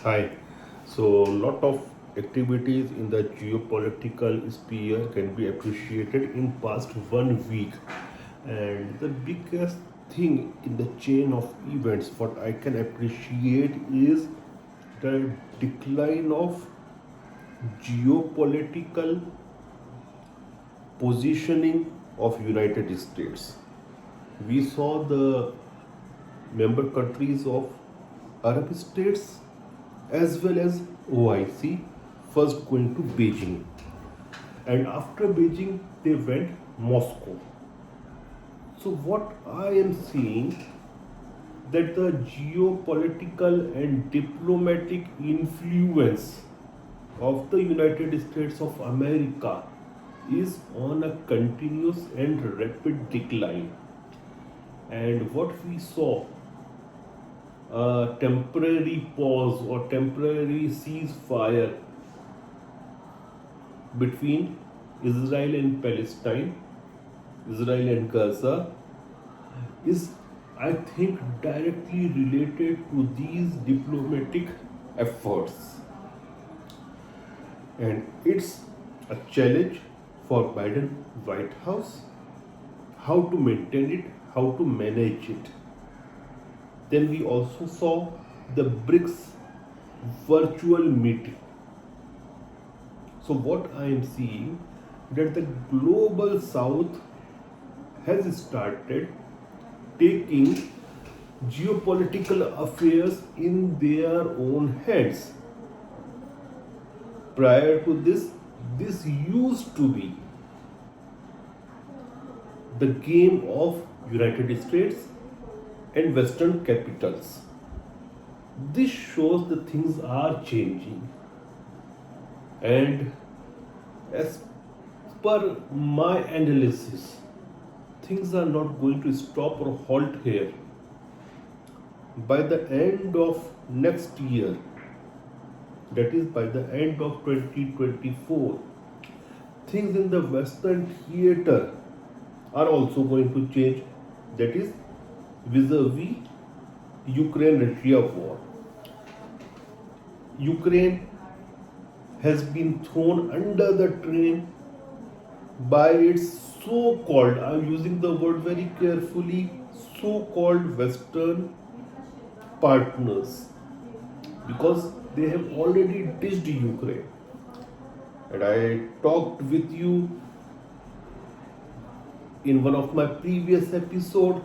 Hi. So, lot of activities in the geopolitical sphere can be appreciated in past 1 week, and the biggest thing in the chain of events, what I can appreciate is the decline of geopolitical positioning of United States. We saw the member countries of Arab states as well as OIC first going to Beijing, and after Beijing they went Moscow. So what I am seeing that the geopolitical and diplomatic influence of the United States of America is on a continuous and rapid decline. And what we saw, a temporary pause or temporary ceasefire between Israel and Palestine, Israel and Gaza, is, I think, directly related to these diplomatic efforts. And it's a challenge for Biden White House how to maintain it, how to manage it. Then we also saw the BRICS virtual meeting. So what I am seeing that the global south has started taking geopolitical affairs in their own hands. Prior to this used to be the game of United States and Western capitals. This shows that things are changing, and as per my analysis, things are not going to stop or halt here. By the end of next year, that is by the end of 2024, things in the Western theater are also going to change. That is vis-a-vis Ukraine-Russia war. Ukraine has been thrown under the train by its so-called, I'm using the word very carefully, so-called Western partners, because they have already ditched Ukraine. And I talked with you in one of my previous episode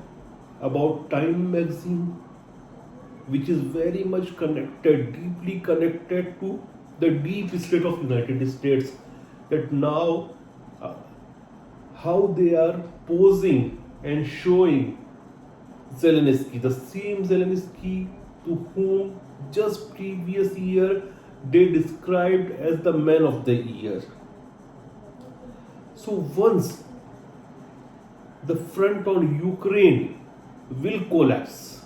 about Time magazine, which is very much connected, deeply connected to the deep state of United States. That now uh, how they are posing and showing Zelensky, the same Zelensky to whom just previous year they described as the man of the year. So once the front on Ukraine will collapse,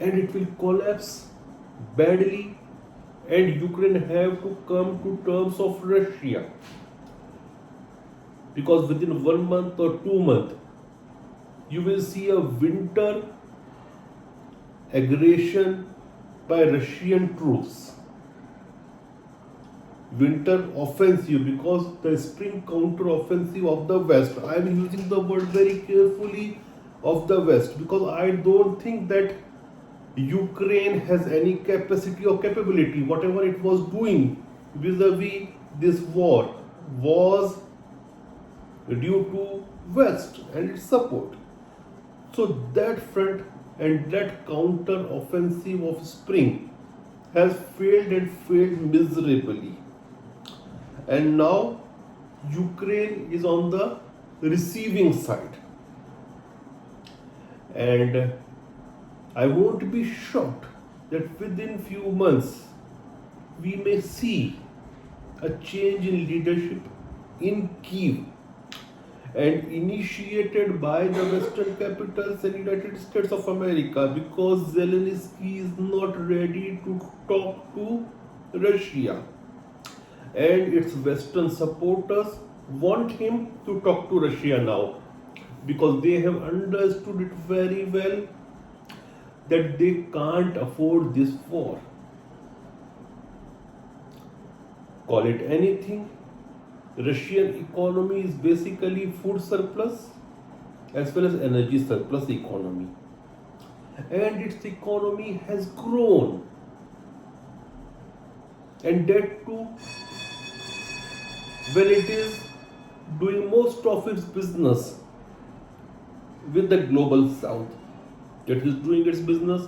and it will collapse badly, and Ukraine have to come to terms of Russia, because within 1 month or 2 months you will see a winter aggression by Russian troops, winter offensive, because the spring counter offensive of the West, I am using the word very carefully, of the West, because I don't think that Ukraine has any capacity or capability. Whatever it was doing vis-a-vis this war was due to West and its support. So that front and that counter offensive of spring has failed and failed miserably. And now Ukraine is on the receiving side. And I won't be shocked that within few months we may see a change in leadership in Kiev, and initiated by the Western capitals and United States of America, because Zelensky is not ready to talk to Russia, and its Western supporters want him to talk to Russia now, because they have understood it very well that they can't afford this war. Call it anything. Russian economy is basically food surplus as well as energy surplus economy. And its economy has grown. And that too when it is doing most of its business with the global south. It is doing its business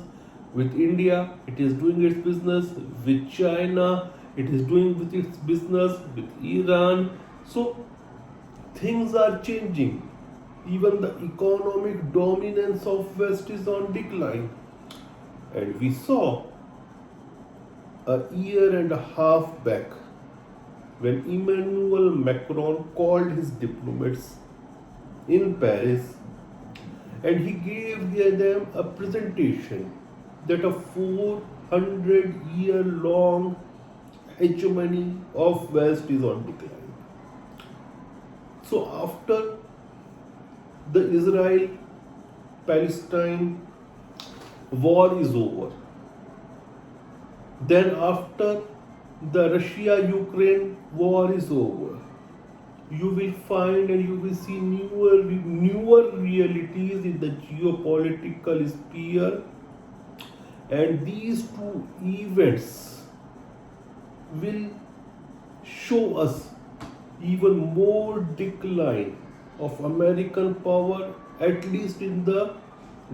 with India, it is doing its business with China, it is doing with its business with Iran. So things are changing. Even the economic dominance of West is on decline. And we saw a year and a half back when Emmanuel Macron called his diplomats in Paris and he gave them a presentation that a 400-year long hegemony of West is on decline. So after the Israel-Palestine war is over, then after the Russia-Ukraine war is over, you will find and you will see newer realities in the geopolitical sphere, and these two events will show us even more decline of American power, at least in the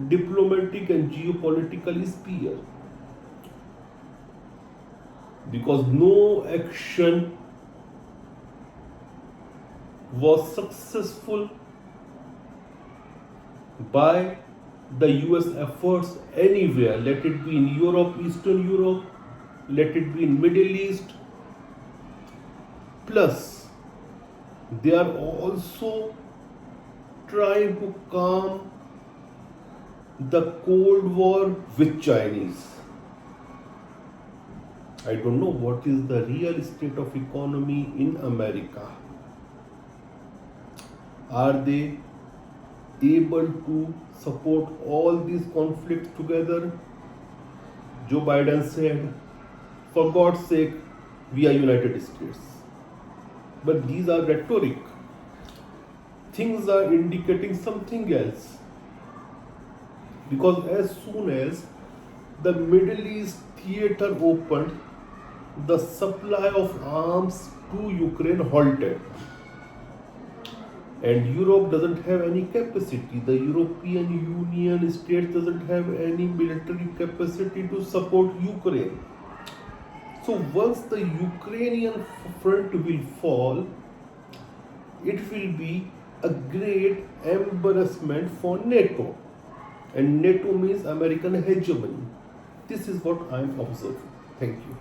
diplomatic and geopolitical sphere, because no action was successful by the US efforts anywhere, let it be in Europe, Eastern Europe, let it be in Middle East. Plus, they are also trying to calm the Cold War with Chinese. I don't know what is the real state of economy in America. Are they able to support all these conflicts together? Joe Biden said, for God's sake, we are United States. But these are rhetoric. Things are indicating something else. Because as soon as the Middle East theater opened, the supply of arms to Ukraine halted. And Europe doesn't have any capacity. The European Union states doesn't have any military capacity to support Ukraine. So once the Ukrainian front will fall, it will be a great embarrassment for NATO. And NATO means American hegemony. This is what I am observing. Thank you.